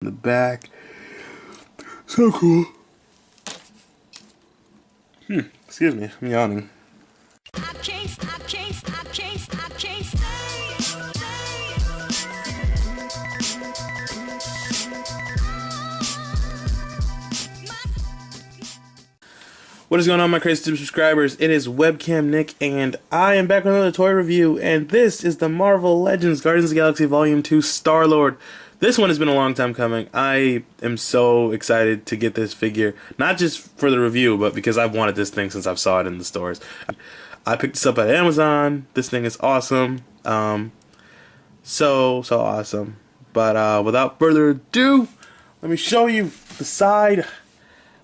in the back. So cool. Excuse me, I'm yawning. What is going on, my crazy subscribers? It is Webcam Nick, and I am back with another toy review, and this is the Marvel Legends Guardians of the Galaxy Volume 2 Star-Lord. This one has been a long time coming. I am so excited to get this figure, not just for the review, but because I've wanted this thing since I saw it in the stores. I picked this up at Amazon. This thing is awesome. So awesome. But without further ado, let me show you the side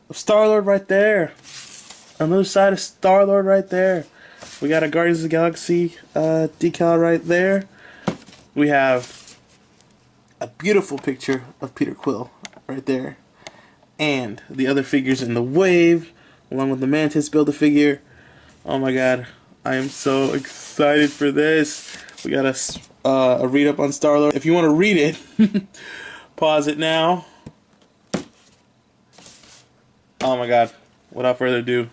of Star-Lord right there. Another side of Star-Lord right there. We got a Guardians of the Galaxy decal right there. We have a beautiful picture of Peter Quill right there. And the other figures in the wave, along with the Mantis Build-A-Figure. Oh my god, I am so excited for this. We got a read-up on Star-Lord. If you want to read it, pause it now. Oh my god, without further ado,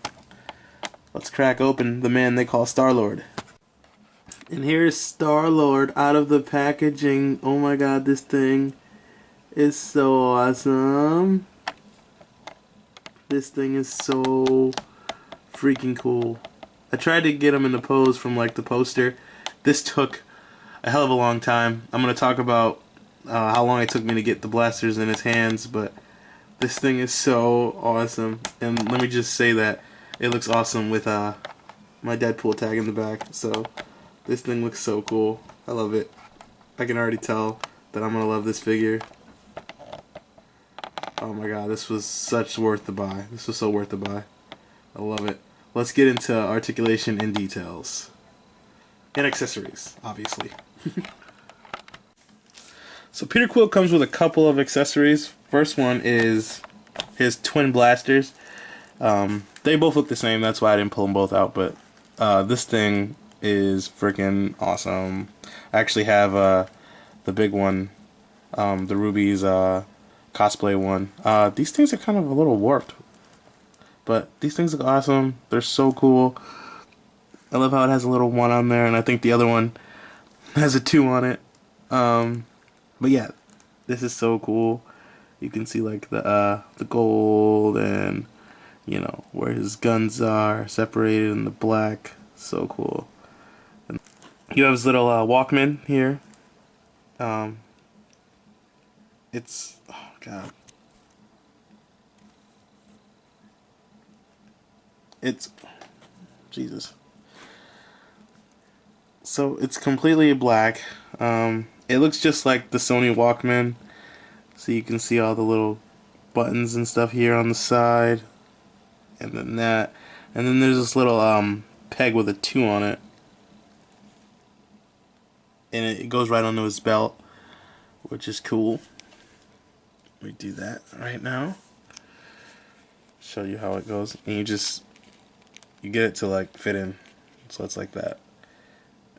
let's crack open the man they call Star-Lord. And here's Star-Lord out of the packaging. Oh my god, this thing is so awesome. This thing is so freaking cool. I tried to get him in the pose from like the poster. This took a hell of a long time. I'm going to talk about how long it took me to get the blasters in his hands, but this thing is so awesome. And let me just say that it looks awesome with my Deadpool tag in the back. So this thing looks so cool. I love it. I can already tell that I'm going to love this figure. Oh my god, this was such worth the buy. This was so worth the buy. I love it. Let's get into articulation and details. And accessories, obviously. So Peter Quill comes with a couple of accessories. First one is his twin blasters. They both look the same, that's why I didn't pull them both out, but this thing is freaking awesome. I actually have the big one, the Ruby's cosplay one. These things are kind of a little warped, but these things look awesome. They're so cool. I love how it has a little 1 on there, and I think the other one has a 2 on it. But yeah, this is so cool. You can see like the gold and, you know, where his guns are separated in the black. So cool. And you have his little Walkman here. It's, oh god, it's, Jesus. So it's completely black. It looks just like the Sony Walkman. So you can see all the little buttons and stuff here on the side. And then that. And then there's this little peg with a 2 on it. And it goes right onto his belt, which is cool. We do that right now. Show you how it goes. And you get it to like fit in. So it's like that.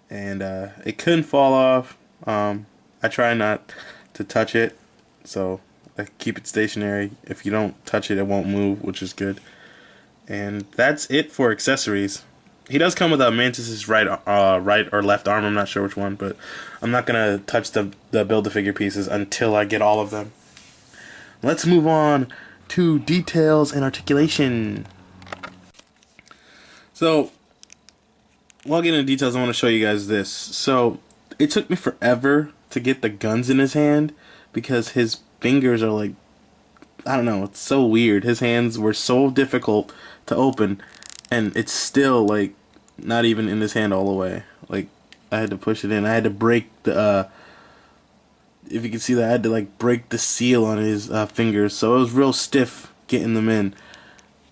And it couldn't fall off. I try not to touch it, so I keep it stationary. If you don't touch it, it won't move, which is good. And that's it for accessories. He does come with a Mantis' right or left arm, I'm not sure which one, but I'm not gonna touch the Build-A-Figure pieces until I get all of them. Let's move on to details and articulation. So while getting into details, I want to show you guys this. So it took me forever to get the guns in his hand because his fingers are like, I don't know, it's so weird. His hands were so difficult to open, and it's still like not even in his hand all the way. Like, I had to push it in. I had to break the if you can see that, I had to like break the seal on his fingers, so it was real stiff getting them in.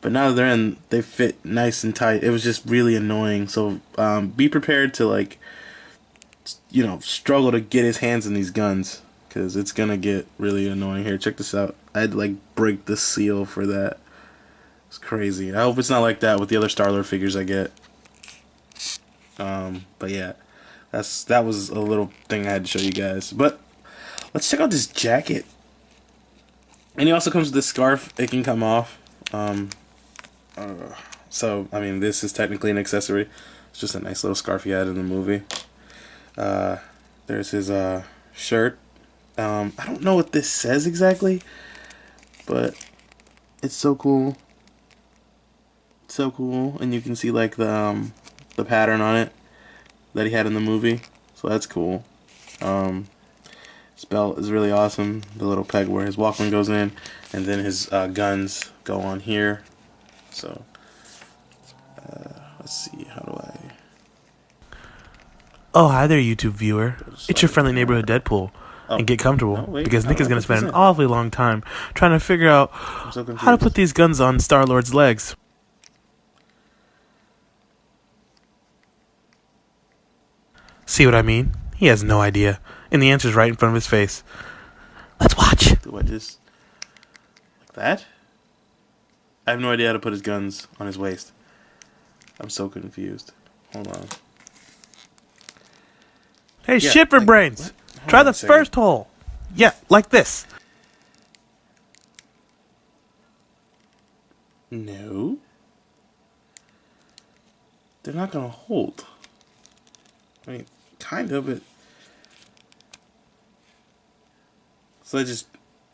But now that they're in, they fit nice and tight. It was just really annoying. So be prepared to, like, you know, struggle to get his hands in these guns, because it's gonna get really annoying. Here, check this out. I had to like break the seal for that. It's crazy. I hope it's not like that with the other Star-Lord figures I get. But yeah, that was a little thing I had to show you guys. But let's check out this jacket. And he also comes with this scarf. It can come off. So, I mean, this is technically an accessory. It's just a nice little scarf he had in the movie. There's his shirt. I don't know what this says exactly, but it's so cool. So cool. And you can see like the pattern on it that he had in the movie. So that's cool. His belt is really awesome. The little peg where his Walkman goes in, and then his guns go on here. So let's see. How do I? Oh, hi there, YouTube viewer. It's your friendly neighborhood Deadpool. Oh. And get comfortable, Oh, wait. because Nick is going to spend an 100%. awfully long time trying to figure out I'm so confused. how to put these guns on Star-Lord's legs. See what I mean? He has no idea, and the answer's right in front of his face. Let's watch. Do I just like that? I have no idea how to put his guns on his waist. I'm so confused. Hold on. Hey, Yeah, shit for like, brains. what? Try Hold on the a second. first hole. Yeah, like this. No. They're not gonna hold. I mean, kind of, but. So I just.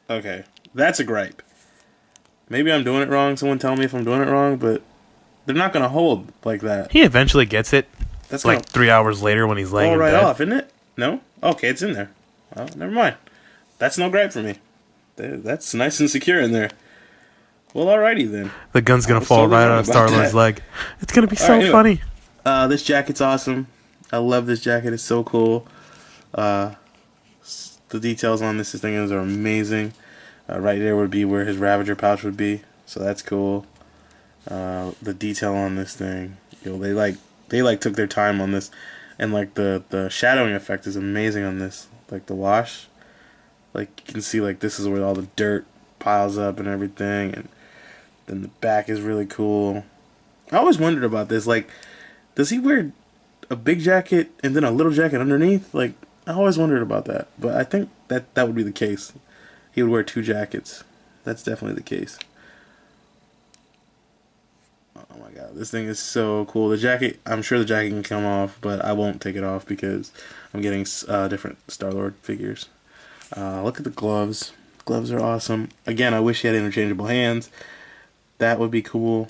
Okay. That's a gripe. Maybe I'm doing it wrong. Someone tell me if I'm doing it wrong, but they're not gonna hold like that. He eventually gets it, That's like gonna 3 hours later when he's laying fall in right bed. off, isn't it? No? Okay, it's in there. Well, never mind. That's no gripe for me. That's nice and secure in there. Well, alrighty then. The gun's going to was fall totally right wrong out of about Star-Lord's that. leg. It's going to be so Alright, anyway. funny. This jacket's awesome. I love this jacket. It's so cool. The details on this thing are amazing. Right there would be where his Ravager pouch would be. So that's cool. The detail on this thing, they took their time on this, and like the shadowing effect is amazing on this. Like the wash, like you can see like this is where all the dirt piles up and everything, and then the back is really cool. I always wondered about this. Like, does he wear a big jacket and then a little jacket underneath? Like, I always wondered about that. But I think that would be the case. He would wear two jackets. That's definitely the case. Oh my god, this thing is so cool. The jacket, I'm sure the jacket can come off, but I won't take it off because I'm getting different Star-Lord figures. Look at the gloves. Gloves are awesome. Again, I wish he had interchangeable hands. That would be cool.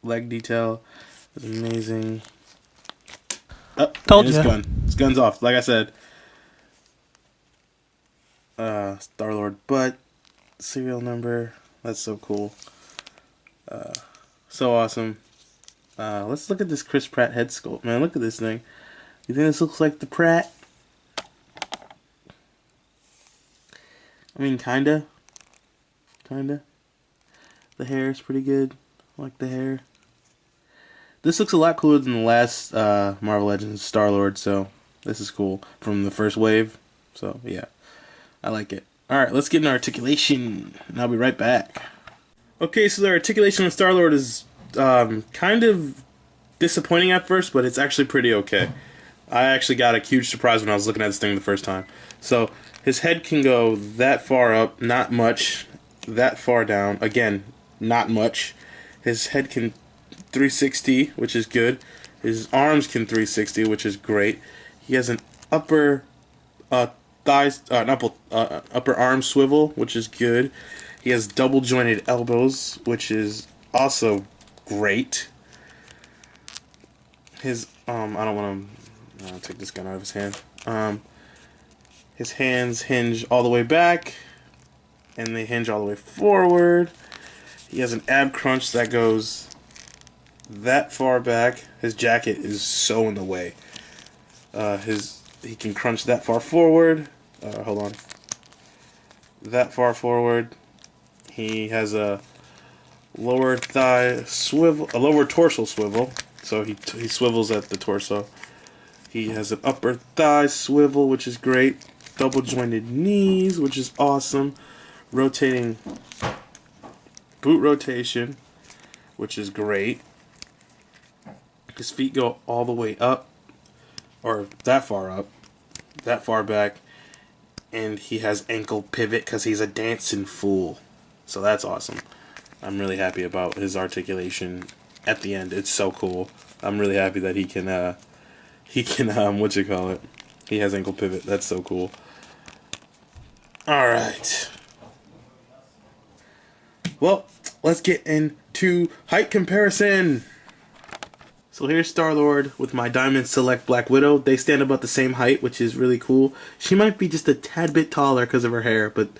Leg detail is amazing. Oh, Told and his ya. gun. His gun's off. Like I said. Star-Lord butt. Serial number. That's so cool. So awesome. Let's look at this Chris Pratt head sculpt. Man, look at this thing. You think this looks like the Pratt? I mean, kinda. Kinda. The hair is pretty good. I like the hair. This looks a lot cooler than the last Marvel Legends Star-Lord, so this is cool. From the first wave. So, yeah. I like it. Alright, let's get an articulation, and I'll be right back. Okay, so the articulation of Star-Lord is kind of disappointing at first, but it's actually pretty okay. I actually got a huge surprise when I was looking at this thing the first time. So, his head can go that far up, not much. That far down, again, not much. His head can 360, which is good. His arms can 360, which is great. He has an upper upper arm swivel, which is good. He has double jointed elbows, which is also great. His I don't want to take this gun out of his hand. His hands hinge all the way back, and they hinge all the way forward. He has an ab crunch that goes that far back. His jacket is so in the way. He can crunch that far forward. Hold on. That far forward. He has a lower thigh swivel, a lower torso swivel. So he swivels at the torso. He has an upper thigh swivel, which is great. Double jointed knees, which is awesome. Rotating boot rotation, which is great. His feet go all the way up, or that far up, that far back. and he has ankle pivot because he's a dancing fool. So that's awesome. I'm really happy about his articulation at the end. It's so cool. I'm really happy that he can what you call it? He has ankle pivot. That's so cool. All right. Well, let's get into height comparison. So here's Star-Lord with my Diamond Select Black Widow. They stand about the same height, which is really cool. She might be just a tad bit taller because of her hair, but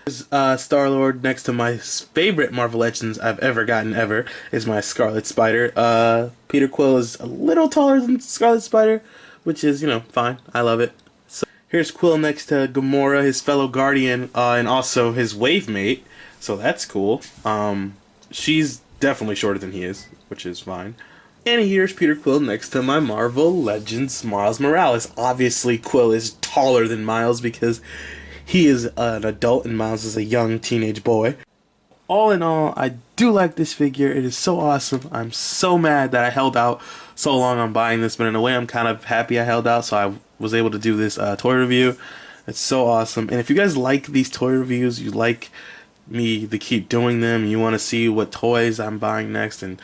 Star-Lord next to my favorite Marvel Legends I've ever gotten ever is my Scarlet Spider. Peter Quill is a little taller than Scarlet Spider, which is, you know, fine. I love it. So here's Quill next to Gamora, his fellow Guardian, and also his wave mate. So that's cool. She's definitely shorter than he is, which is fine. And here's Peter Quill next to my Marvel Legends Miles Morales. Obviously, Quill is taller than Miles because he is an adult and Miles is a young teenage boy. All in all, I do like this figure. It is so awesome. I'm so mad that I held out so long on buying this, but in a way I'm kind of happy I held out so I was able to do this toy review. It's so awesome. And if you guys like these toy reviews, you like me to keep doing them, you want to see what toys I'm buying next and,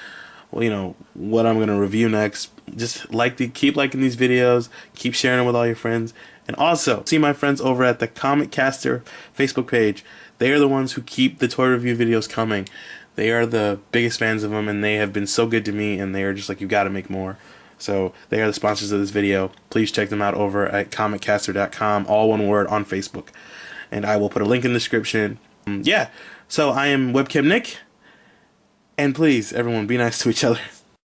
well, you know, what I'm going to review next, just keep liking these videos, keep sharing them with all your friends, and also see my friends over at the Comic Caster Facebook page. They are the ones who keep the toy review videos coming. They are the biggest fans of them, and they have been so good to me, and they are just like, you got to make more. So they are the sponsors of this video. Please check them out over at comiccaster.com, all one word, on Facebook. And I will put a link in the description. Yeah, so I am Webcam Nick. And please, everyone, be nice to each other.